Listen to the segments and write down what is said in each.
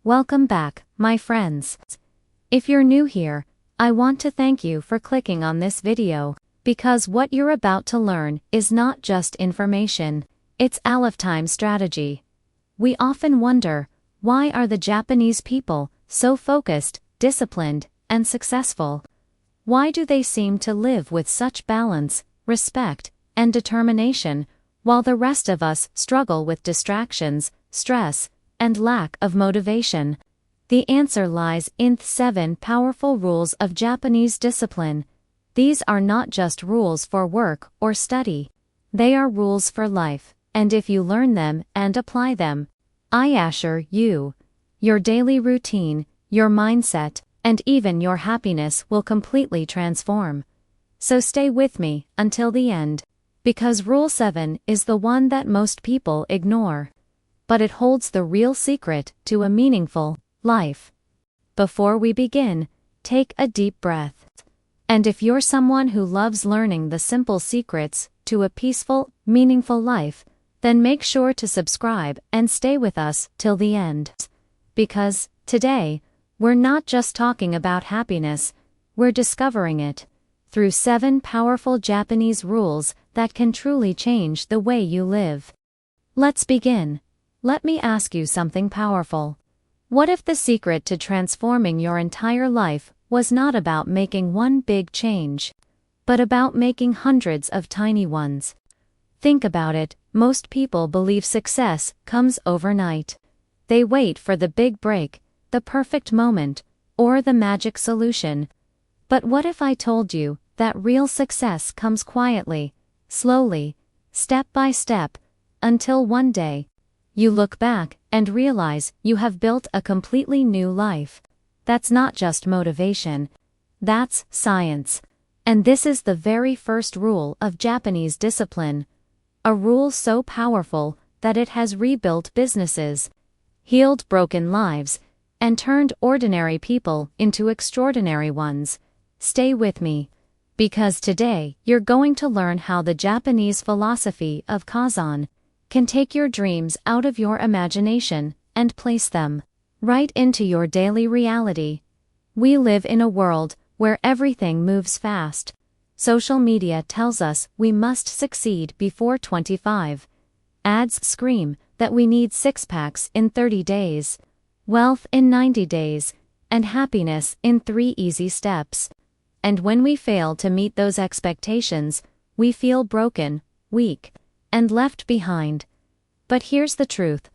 Welcome back, my friends. If you're new here, I want to thank you for clicking on this video, because what you're about to learn is not just information, it's a lifetime strategy. We often wonder, why are the Japanese people so focused, disciplined, and successful? Why do they seem to live with such balance, respect, and determination, while the rest of us struggle with distractions, stress, and lack of motivation? The answer lies in 7 powerful rules of Japanese discipline. These are not just rules for work or study. They are rules for life, and if you learn them and apply them, I assure you, your daily routine, your mindset, and even your happiness will completely transform. So stay with me until the end, because Rule 7 is the one that most people ignore. But it holds the real secret to a meaningful life. Before we begin, take a deep breath. And if you're someone who loves learning the simple secrets to a peaceful, meaningful life, then make sure to subscribe and stay with us till the end. Because, today, we're not just talking about happiness, we're discovering it through 7 powerful Japanese rules that can truly change the way you live. Let's begin. Let me ask you something powerful. What if the secret to transforming your entire life was not about making one big change, but about making hundreds of tiny ones? Think about it. Most people believe success comes overnight. They wait for the big break, the perfect moment, or the magic solution. But what if I told you that real success comes quietly, slowly, step by step, until one day, you look back and realize you have built a completely new life? That's not just motivation. That's science. And this is the very first rule of Japanese discipline. A rule so powerful that it has rebuilt businesses, healed broken lives, and turned ordinary people into extraordinary ones. Stay with me, because today you're going to learn how the Japanese philosophy of Kaizen can take your dreams out of your imagination and place them right into your daily reality. We live in a world where everything moves fast. Social media tells us we must succeed before 25. Ads scream that we need 6-packs in 30 days, wealth in 90 days, and happiness in 3 easy steps. And when we fail to meet those expectations, we feel broken, weak, and left behind. But here's the truth.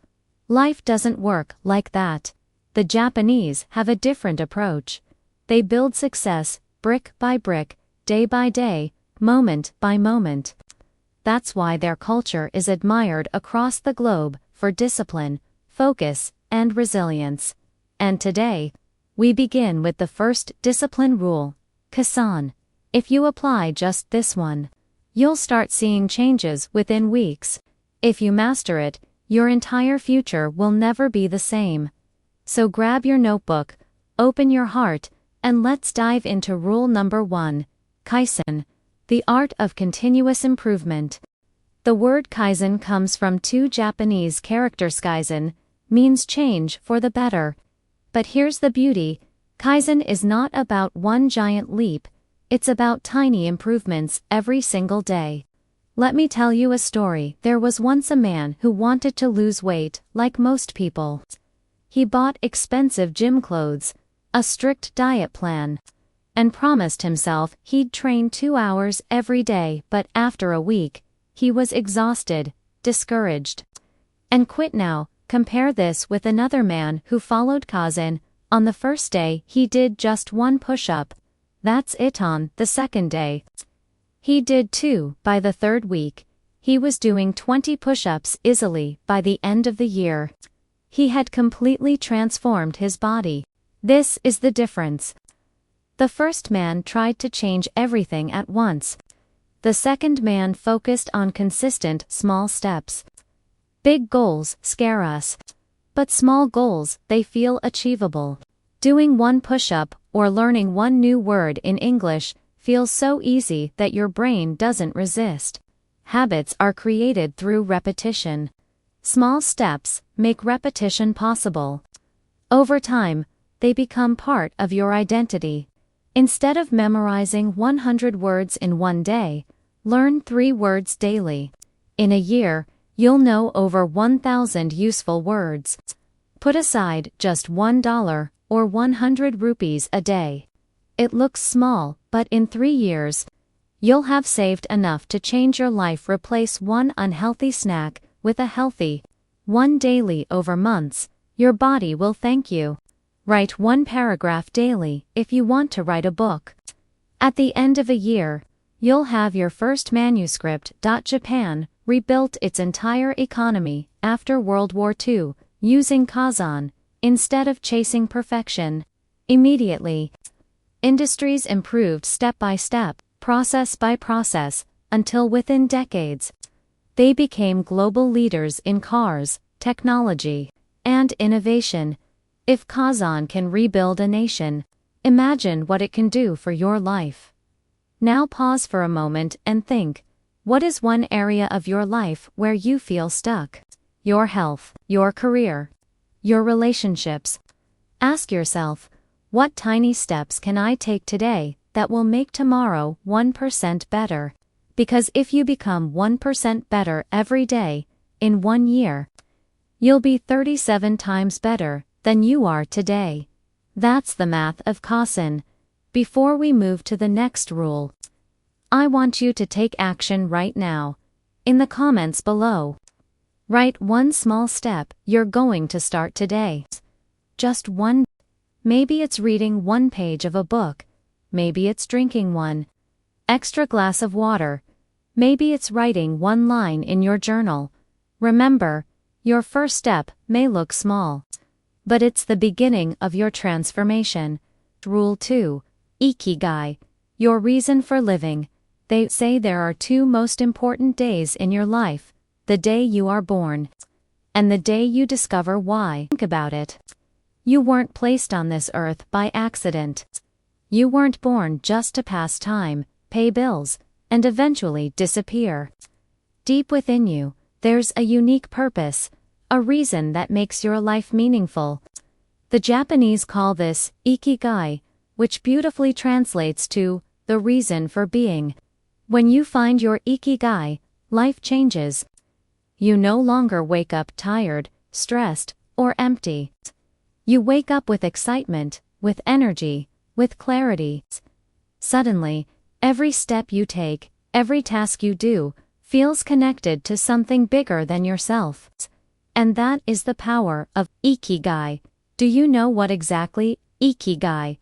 Life doesn't work like that. The Japanese have a different approach. They build success brick by brick, day by day, moment by moment. That's why their culture is admired across the globe for discipline, focus, and resilience. And today, we begin with the first discipline rule, Kaizen. If you apply just this one, you'll start seeing changes within weeks. If you master it, your entire future will never be the same. So grab your notebook, open your heart, and let's dive into rule number 1, Kaizen, the art of continuous improvement. The word Kaizen comes from 2 Japanese characters. Kaizen means change for the better. But here's the beauty. Kaizen is not about one giant leap. It's about tiny improvements every single day. Let me tell you a story. There was once a man who wanted to lose weight, like most people. He bought expensive gym clothes, a strict diet plan, and promised himself he'd train 2 hours every day. But after a week, he was exhausted, discouraged, and quit. Now, compare this with another man who followed Kaizen. On the first day, he did just 1 push-up. That's it. On the second day, he did 2. By the 3rd week, he was doing 20 push-ups easily. By the end of the year, he had completely transformed his body. This is the difference. The first man tried to change everything at once. The second man focused on consistent, small steps. Big goals scare us, but small goals, they feel achievable. Doing 1 push-up or learning 1 new word in English feels so easy that your brain doesn't resist. Habits are created through repetition. Small steps make repetition possible. Over time, they become part of your identity. Instead of memorizing 100 words in one day, learn 3 words daily. In a year, you'll know over 1,000 useful words. Put aside just $1 or 100 rupees a day. It looks small, but in 3 years, you'll have saved enough to change your life. Replace one unhealthy snack with a healthy one daily. Over months, your body will thank you. Write 1 paragraph daily if you want to write a book. At the end of a year, you'll have your first manuscript. Japan rebuilt its entire economy after World War II using Kaizen instead of chasing perfection. Immediately, industries improved step by step, process by process, until within decades, they became global leaders in cars, technology, and innovation. If Kaizen can rebuild a nation, imagine what it can do for your life. Now pause for a moment and think, what is one area of your life where you feel stuck? Your health, your career, your relationships. Ask yourself, what tiny steps can I take today that will make tomorrow 1% better? Because if you become 1% better every day, in 1 year, you'll be 37 times better than you are today. That's the math of Kaizen. Before we move to the next rule, I want you to take action right now. In the comments below, write 1 small step you're going to start today. Just one. Maybe it's reading 1 page of a book. Maybe it's drinking 1 extra glass of water. Maybe it's writing 1 line in your journal. Remember, your first step may look small, but it's the beginning of your transformation. Rule 2. Ikigai, your reason for living. They say there are 2 most important days in your life: the day you are born, and the day you discover why. Think about it. You weren't placed on this earth by accident. You weren't born just to pass time, pay bills, and eventually disappear. Deep within you, there's a unique purpose, a reason that makes your life meaningful. The Japanese call this Ikigai, which beautifully translates to the reason for being. When you find your Ikigai, life changes. You no longer wake up tired, stressed, or empty. You wake up with excitement, with energy, with clarity. Suddenly, every step you take, every task you do, feels connected to something bigger than yourself. And that is the power of Ikigai. Do you know what exactly Ikigai?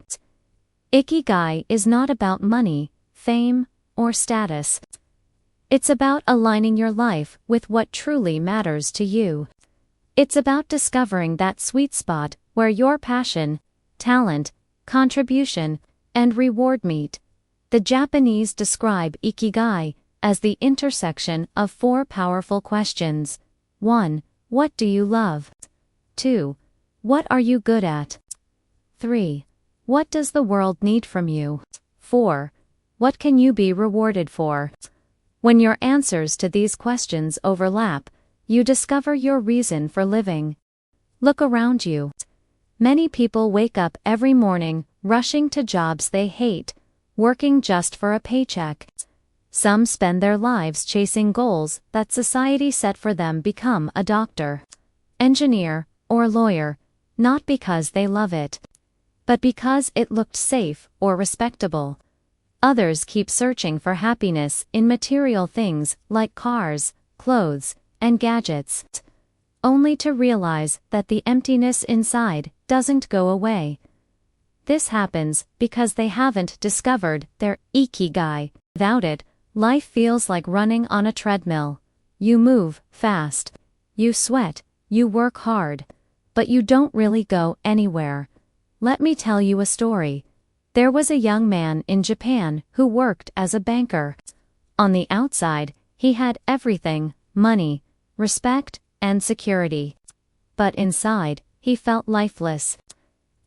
Ikigai is not about money, fame, or status. It's about aligning your life with what truly matters to you. It's about discovering that sweet spot where your passion, talent, contribution, and reward meet. The Japanese describe Ikigai as the intersection of 4 powerful questions. 1. What do you love? 2. What are you good at? 3. What does the world need from you? 4. What can you be rewarded for? When your answers to these questions overlap, you discover your reason for living. Look around you. Many people wake up every morning rushing to jobs they hate, working just for a paycheck. Some spend their lives chasing goals that society set for them: become a doctor, engineer, or lawyer, not because they love it, but because it looked safe or respectable. Others keep searching for happiness in material things like cars, clothes, and gadgets, only to realize that the emptiness inside doesn't go away. This happens because they haven't discovered their Ikigai. Without it, life feels like running on a treadmill. You move fast, you sweat, you work hard, but you don't really go anywhere. Let me tell you a story. There was a young man in Japan who worked as a banker. On the outside, he had everything: money, respect, and security. But inside, he felt lifeless.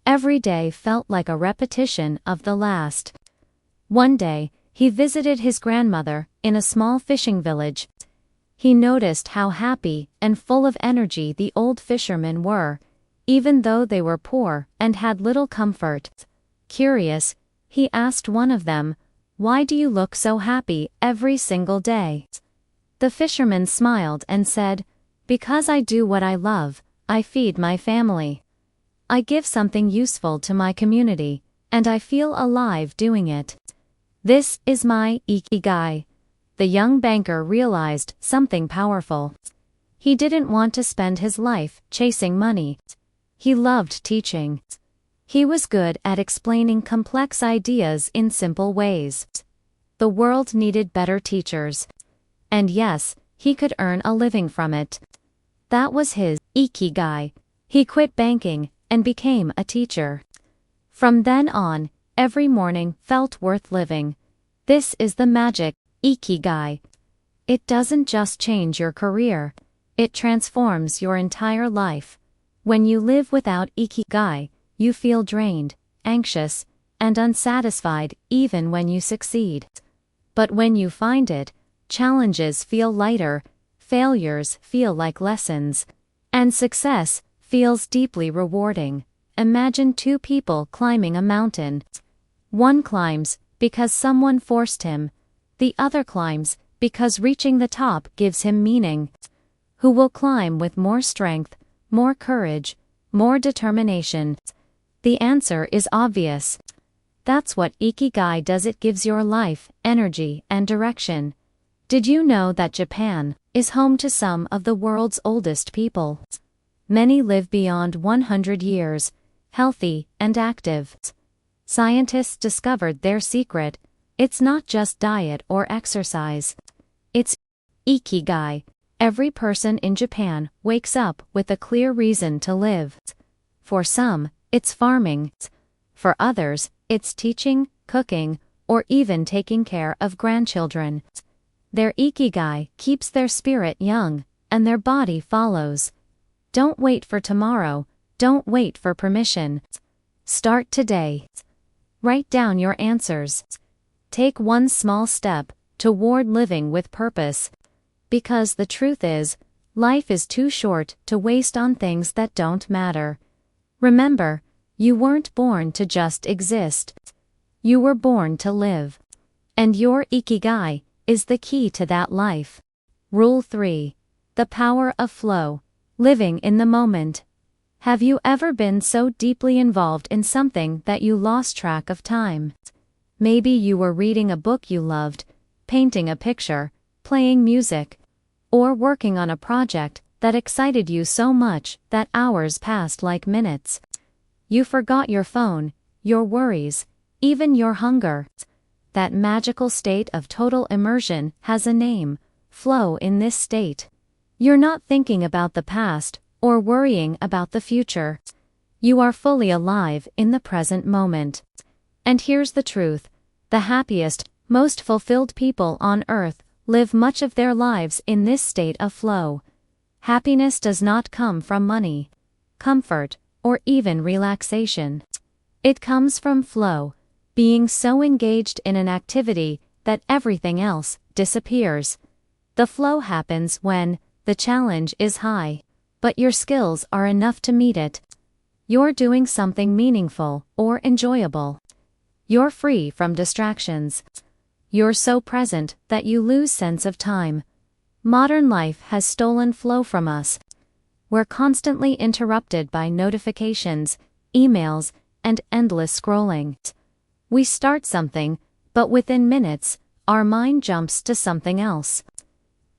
Every day felt like a repetition of the last. One day, he visited his grandmother in a small fishing village. He noticed how happy and full of energy the old fishermen were. even though they were poor and had little comfort. Curious, he asked one of them, "Why do you look so happy every single day?" The fisherman smiled and said, "Because I do what I love, I feed my family. I give something useful to my community, and I feel alive doing it. This is my Ikigai." The young banker realized something powerful. He didn't want to spend his life chasing money. He loved teaching. He was good at explaining complex ideas in simple ways. The world needed better teachers. And yes, he could earn a living from it. That was his Ikigai. He quit banking and became a teacher. From then on, every morning felt worth living. This is the magic Ikigai. It doesn't just change your career, it transforms your entire life. When you live without Ikigai, you feel drained, anxious, and unsatisfied even when you succeed. But when you find it, challenges feel lighter, failures feel like lessons, and success feels deeply rewarding. Imagine two people climbing a mountain. One climbs because someone forced him. The other climbs because reaching the top gives him meaning. Who will climb with more strength, more courage, more determination? The answer is obvious. That's what Ikigai does. It gives your life energy and direction. Did you know that Japan is home to some of the world's oldest people? Many live beyond 100 years, healthy and active. Scientists discovered their secret. It's not just diet or exercise. It's Ikigai. Every person in Japan wakes up with a clear reason to live. For some, it's farming. For others, it's teaching, cooking, or even taking care of grandchildren. Their Ikigai keeps their spirit young, and their body follows. Don't wait for tomorrow. Don't wait for permission. Start today. Write down your answers. Take one small step toward living with purpose. Because the truth is, life is too short to waste on things that don't matter. Remember, you weren't born to just exist. You were born to live. And your Ikigai is the key to that life. Rule 3. The power of flow. Living in the moment. Have you ever been so deeply involved in something that you lost track of time? Maybe you were reading a book you loved, painting a picture, playing music, or working on a project that excited you so much that hours passed like minutes. You forgot your phone, your worries, even your hunger. That magical state of total immersion has a name: flow. In this state, you're not thinking about the past or worrying about the future. You are fully alive in the present moment. And here's the truth: the happiest, most fulfilled people on earth live much of their lives in this state of flow. Happiness does not come from money, comfort, or even relaxation. It comes from flow, being so engaged in an activity that everything else disappears. The flow happens when the challenge is high, but your skills are enough to meet it. You're doing something meaningful or enjoyable. You're free from distractions. You're so present that you lose sense of time. Modern life has stolen flow from us. We're constantly interrupted by notifications, emails, and endless scrolling. We start something, but within minutes, our mind jumps to something else.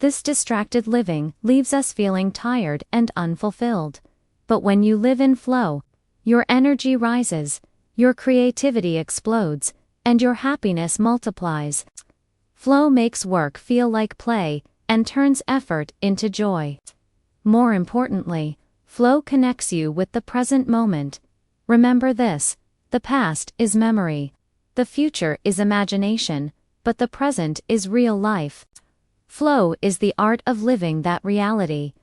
This distracted living leaves us feeling tired and unfulfilled. But when you live in flow, your energy rises, your creativity explodes, and your happiness multiplies. Flow makes work feel like play and turns effort into joy. More importantly, flow connects you with the present moment. Remember this: the past is memory, the future is imagination, but the present is real life. Flow is the art of living that reality.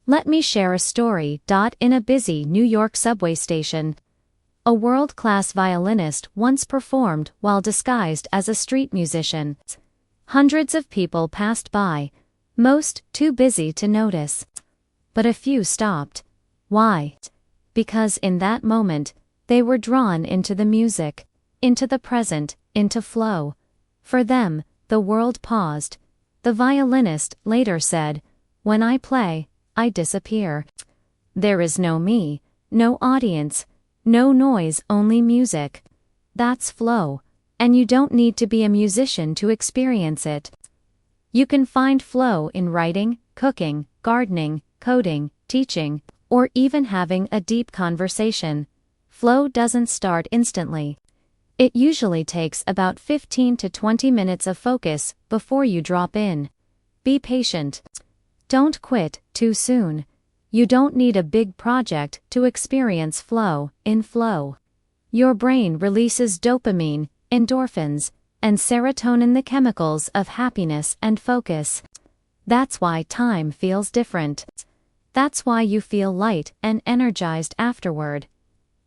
Let me share a story. In a busy New York subway station, a world-class violinist once performed while disguised as a street musician. Hundreds of people passed by, most too busy to notice. But a few stopped. Why? because in that moment, they were drawn into the music, into the present, into flow. For them, the world paused. The violinist later said, "When I play, I disappear. There is no me, no audience, no noise, only music." That's flow, and you don't need to be a musician to experience it. You can find flow in writing, cooking, gardening, coding, teaching, or even having a deep conversation. Flow doesn't start instantly. It usually takes about 15 to 20 minutes of focus before you drop in. Be patient. Don't quit too soon. You don't need a big project to experience flow. In flow, your brain releases dopamine, endorphins, and serotonin, the chemicals of happiness and focus. That's why time feels different. That's why you feel light and energized afterward.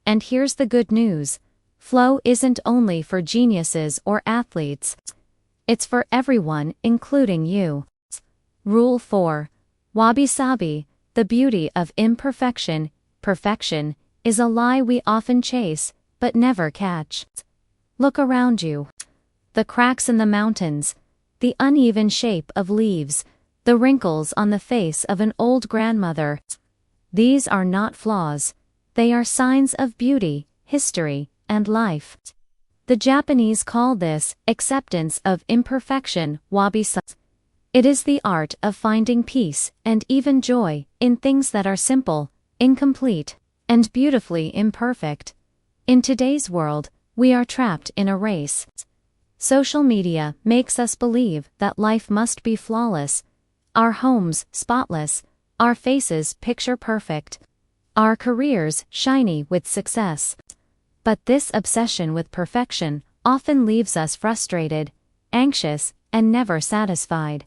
And here's the good news. Flow isn't only for geniuses or athletes. It's for everyone, including you. Rule 4. Wabi-sabi, the beauty of imperfection. Perfection is a lie we often chase, but never catch. Look around you. The cracks in the mountains, the uneven shape of leaves, the wrinkles on the face of an old grandmother. These are not flaws. They are signs of beauty, history, and life. The Japanese call this acceptance of imperfection, wabi-sabi. It is the art of finding peace and even joy in things that are simple, incomplete, and beautifully imperfect. In today's world, we are trapped in a race. Social media makes us believe that life must be flawless, our homes spotless, our faces picture perfect, our careers shiny with success. But this obsession with perfection often leaves us frustrated, anxious, and never satisfied.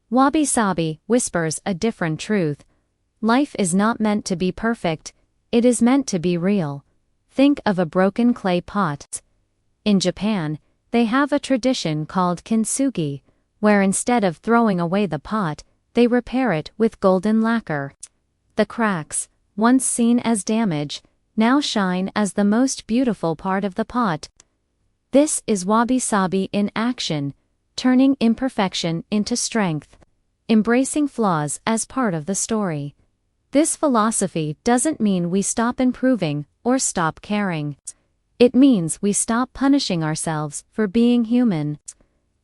Wabi-sabi whispers a different truth. Life is not meant to be perfect, it is meant to be real. Think of a broken clay pot. In Japan, they have a tradition called kintsugi, where instead of throwing away the pot, they repair it with golden lacquer. The cracks, once seen as damage, now shine as the most beautiful part of the pot. This is wabi-sabi in action, turning imperfection into strength, embracing flaws as part of the story. This philosophy doesn't mean we stop improving or stop caring. It means we stop punishing ourselves for being human.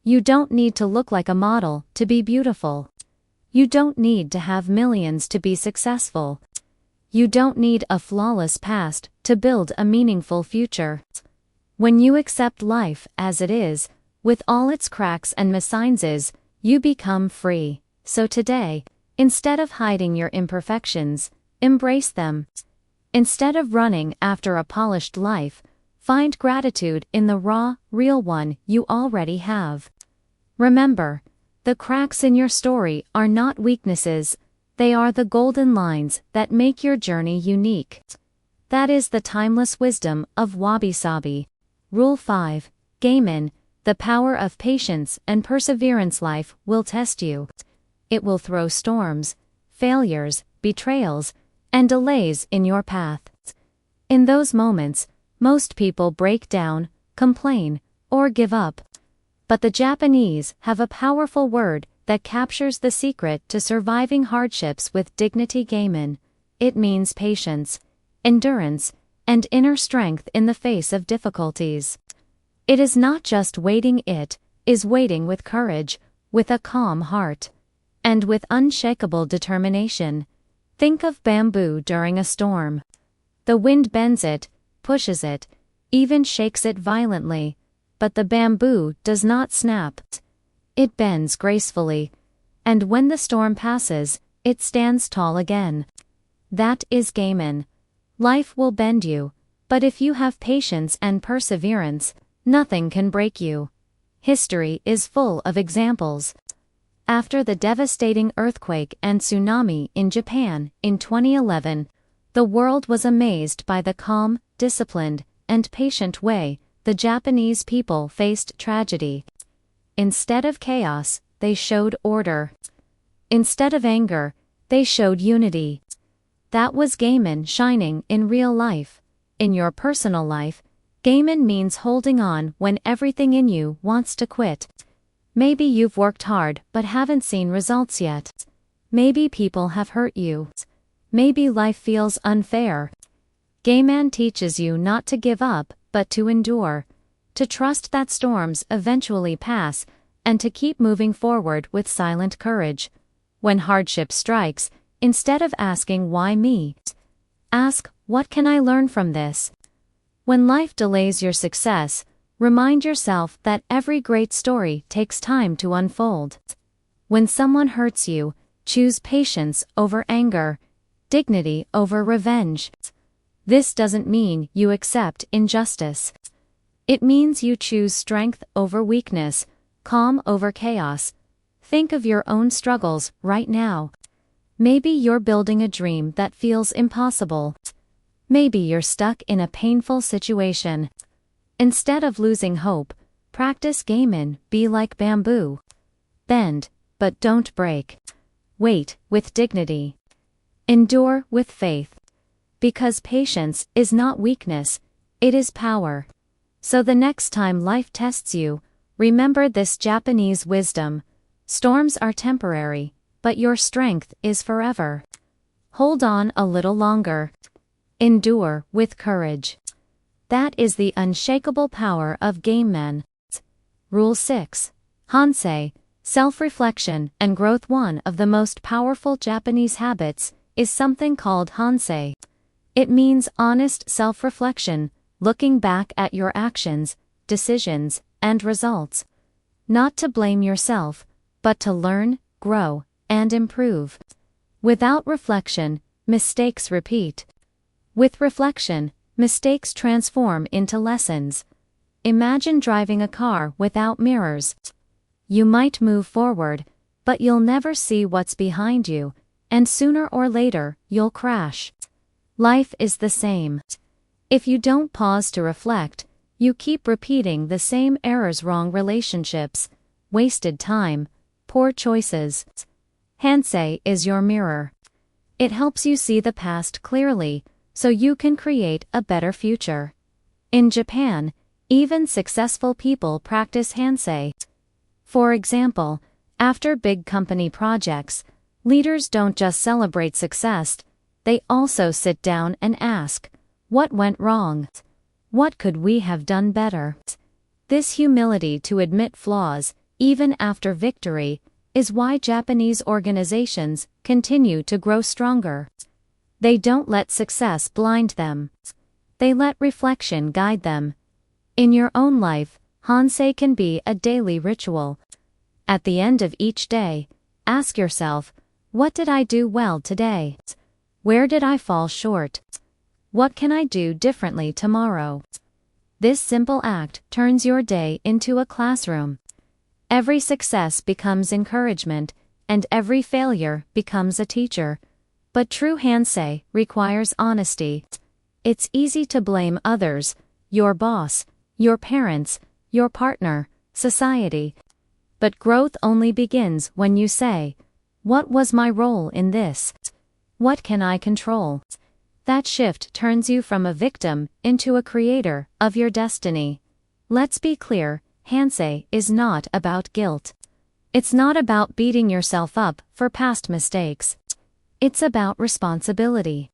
You don't need to look like a model to be beautiful. You don't need to have millions to be successful. You don't need a flawless past to build a meaningful future. When you accept life as it is, with all its cracks and missigns, you become free. So today, instead of hiding your imperfections, embrace them. Instead of running after a polished life, find gratitude in the raw, real one you already have. Remember, the cracks in your story are not weaknesses, they are the golden lines that make your journey unique. That is the timeless wisdom of wabi-sabi. Rule 5. Kaizen, the power of patience and perseverance. Life will test you. It will throw storms, failures, betrayals, and delays in your path. In those moments, most people break down, complain, or give up. But the Japanese have a powerful word that captures the secret to surviving hardships with dignity. Kaizen. It means patience, endurance, and inner strength in the face of difficulties. It is not just waiting, it is waiting with courage, with a calm heart, and with unshakable determination. Think of bamboo during a storm. The wind bends it, pushes it, even shakes it violently, but the bamboo does not snap. It bends gracefully, and when the storm passes, it stands tall again. That is Kaizen. Life will bend you, but if you have patience and perseverance, nothing can break you. History is full of examples. After the devastating earthquake and tsunami in Japan in 2011, the world was amazed by the calm, disciplined, and patient way the Japanese people faced tragedy. Instead of chaos, they showed order. Instead of anger, they showed unity. That was Gaiman shining in real life. In your personal life, Gaiman means holding on when everything in you wants to quit. Maybe you've worked hard but haven't seen results yet. Maybe people have hurt you. Maybe life feels unfair. Gaiman teaches you not to give up, but to endure, to trust that storms eventually pass, and to keep moving forward with silent courage. When hardship strikes, instead of asking why me, ask, what can I learn from this? When life delays your success, remind yourself that every great story takes time to unfold. When someone hurts you, choose patience over anger, dignity over revenge. This doesn't mean you accept injustice. It means you choose strength over weakness, calm over chaos. Think of your own struggles right now. Maybe you're building a dream that feels impossible. Maybe you're stuck in a painful situation. Instead of losing hope, practice Gaiman, be like bamboo. Bend, but don't break. Wait with dignity. Endure with faith. Because patience is not weakness, it is power. So the next time life tests you, remember this Japanese wisdom. Storms are temporary, but your strength is forever. Hold on a little longer. Endure with courage. That is the unshakable power of Gaiman. Rule 6. Hansei, self-reflection and growth. One of the most powerful Japanese habits is something called hansei. It means honest self-reflection, looking back at your actions, decisions, and results. Not to blame yourself, but to learn, grow, and improve. Without reflection, mistakes repeat. With reflection, mistakes transform into lessons. Imagine driving a car without mirrors. You might move forward, but you'll never see what's behind you, and sooner or later, you'll crash. Life is the same. If you don't pause to reflect, you keep repeating the same errors, wrong relationships, wasted time, poor choices. Hansei is your mirror. It helps you see the past clearly, so you can create a better future. In Japan, even successful people practice hansei. For example, after big company projects, leaders don't just celebrate success, they also sit down and ask, what went wrong? What could we have done better? This humility to admit flaws, even after victory, is why Japanese organizations continue to grow stronger. They don't let success blind them. They let reflection guide them. In your own life, hansei can be a daily ritual. At the end of each day, ask yourself, what did I do well today? Where did I fall short? What can I do differently tomorrow? This simple act turns your day into a classroom. Every success becomes encouragement, and every failure becomes a teacher. But true hansei requires honesty. It's easy to blame others, your boss, your parents, your partner, society. But growth only begins when you say, what was my role in this? What can I control? That shift turns you from a victim into a creator of your destiny. Let's be clear, hansei is not about guilt. It's not about beating yourself up for past mistakes. It's about responsibility.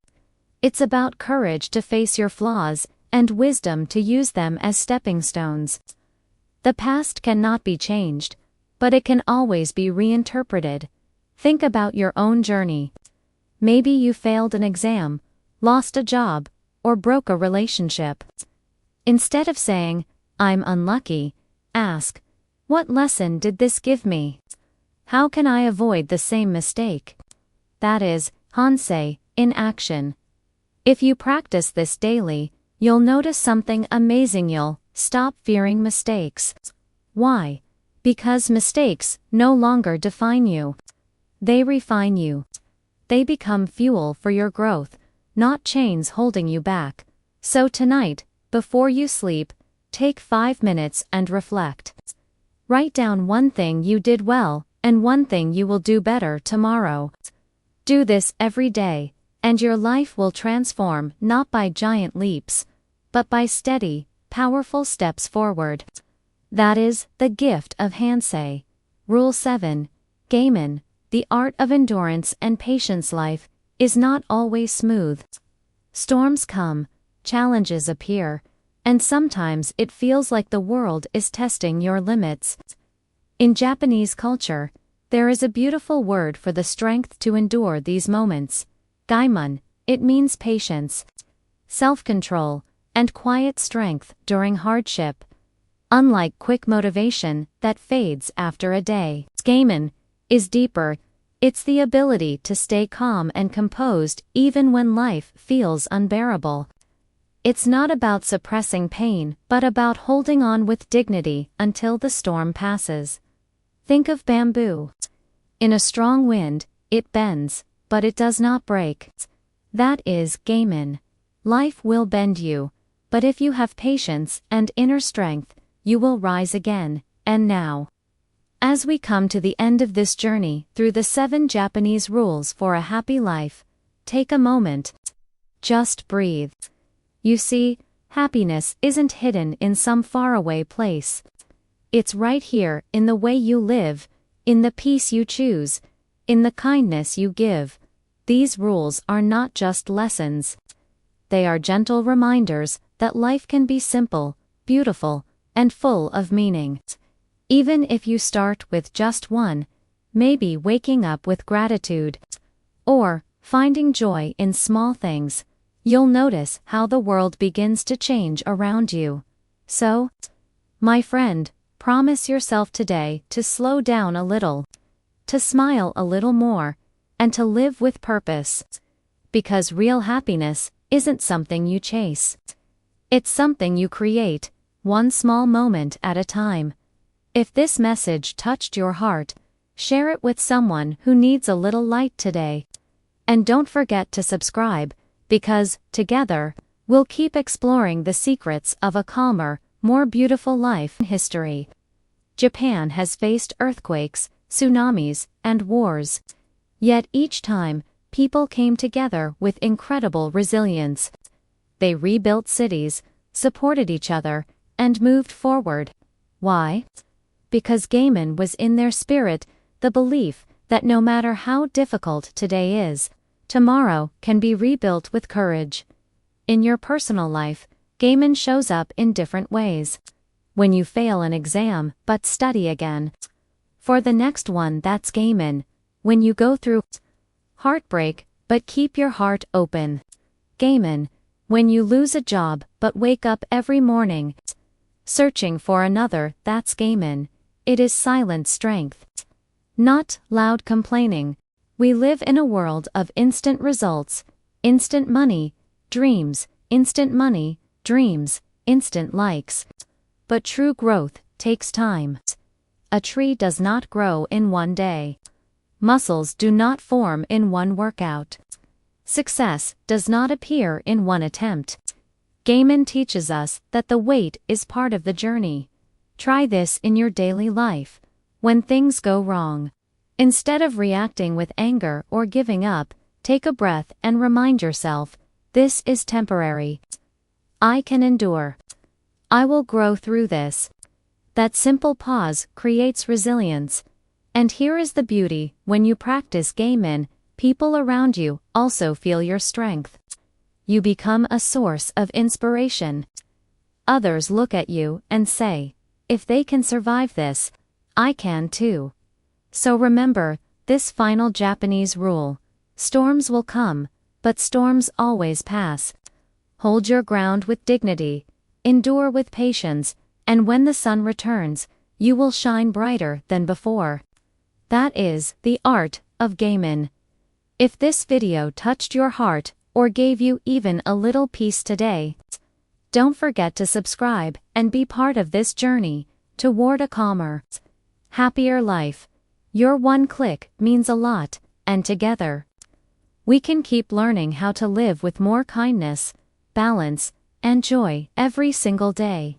It's about courage to face your flaws and wisdom to use them as stepping stones. The past cannot be changed, but it can always be reinterpreted. Think about your own journey. Maybe you failed an exam, lost a job, or broke a relationship. Instead of saying, I'm unlucky, ask, what lesson did this give me? How can I avoid the same mistake? That is, hansei, in action. If you practice this daily, you'll notice something amazing. You'll stop fearing mistakes. Why? Because mistakes no longer define you. They refine you. They become fuel for your growth, not chains holding you back. So tonight, before you sleep, take 5 minutes and reflect. Write down one thing you did well and one thing you will do better tomorrow. Do this every day, and your life will transform not by giant leaps, but by steady, powerful steps forward. That is the gift of Hansei. Rule 7. Gaiman, the art of endurance and patience. Life is not always smooth. Storms come, challenges appear, and sometimes it feels like the world is testing your limits. In Japanese culture, there is a beautiful word for the strength to endure these moments. Gaimon. It means patience, self-control, and quiet strength during hardship. Unlike quick motivation that fades after a day, Gaimon is deeper. It's the ability to stay calm and composed even when life feels unbearable. It's not about suppressing pain, but about holding on with dignity until the storm passes. Think of bamboo. In a strong wind, it bends, but it does not break. That is Gaimon. Life will bend you, but if you have patience and inner strength, you will rise again. And now, as we come to the end of this journey through the 7 Japanese rules for a happy life, take a moment. Just breathe. You see, happiness isn't hidden in some faraway place. It's right here in the way you live, in the peace you choose, in the kindness you give. These rules are not just lessons. They are gentle reminders that life can be simple, beautiful, and full of meaning. Even if you start with just one, maybe waking up with gratitude, or finding joy in small things, you'll notice how the world begins to change around you. So, my friend, promise yourself today to slow down a little, to smile a little more, and to live with purpose. Because real happiness isn't something you chase. It's something you create, one small moment at a time. If this message touched your heart, share it with someone who needs a little light today. And don't forget to subscribe, because, together, we'll keep exploring the secrets of a calmer, more beautiful life. In history, Japan has faced earthquakes, tsunamis, and wars. Yet each time, people came together with incredible resilience. They rebuilt cities, supported each other, and moved forward. Why? Because Gaimon was in their spirit, the belief that no matter how difficult today is, tomorrow can be rebuilt with courage. In your personal life, Gaimon shows up in different ways. When you fail an exam but study again for the next one, that's Gaimon. When you go through heartbreak but keep your heart open, Gaimon. When you lose a job but wake up every morning searching for another, that's Gaimon. It is silent strength, not loud complaining. We live in a world of instant results, instant money, dreams, instant money, dreams, instant likes. But true growth takes time. A tree does not grow in one day. Muscles do not form in one workout. Success does not appear in one attempt. Gaimon teaches us that the wait is part of the journey. Try this in your daily life. When things go wrong, instead of reacting with anger or giving up, take a breath and remind yourself, this is temporary. I can endure. I will grow through this. That simple pause creates resilience. And here is the beauty: when you practice Gaimon, people around you also feel your strength. You become a source of inspiration. Others look at you and say, if they can survive this, I can too. So remember this final Japanese rule: storms will come, but storms always pass. Hold your ground with dignity, endure with patience, and when the sun returns, you will shine brighter than before. That is the art of Gaimon. If this video touched your heart or gave you even a little peace today, don't forget to subscribe and be part of this journey toward a calmer, happier life. Your one click means a lot, and together, we can keep learning how to live with more kindness, balance, and joy every single day.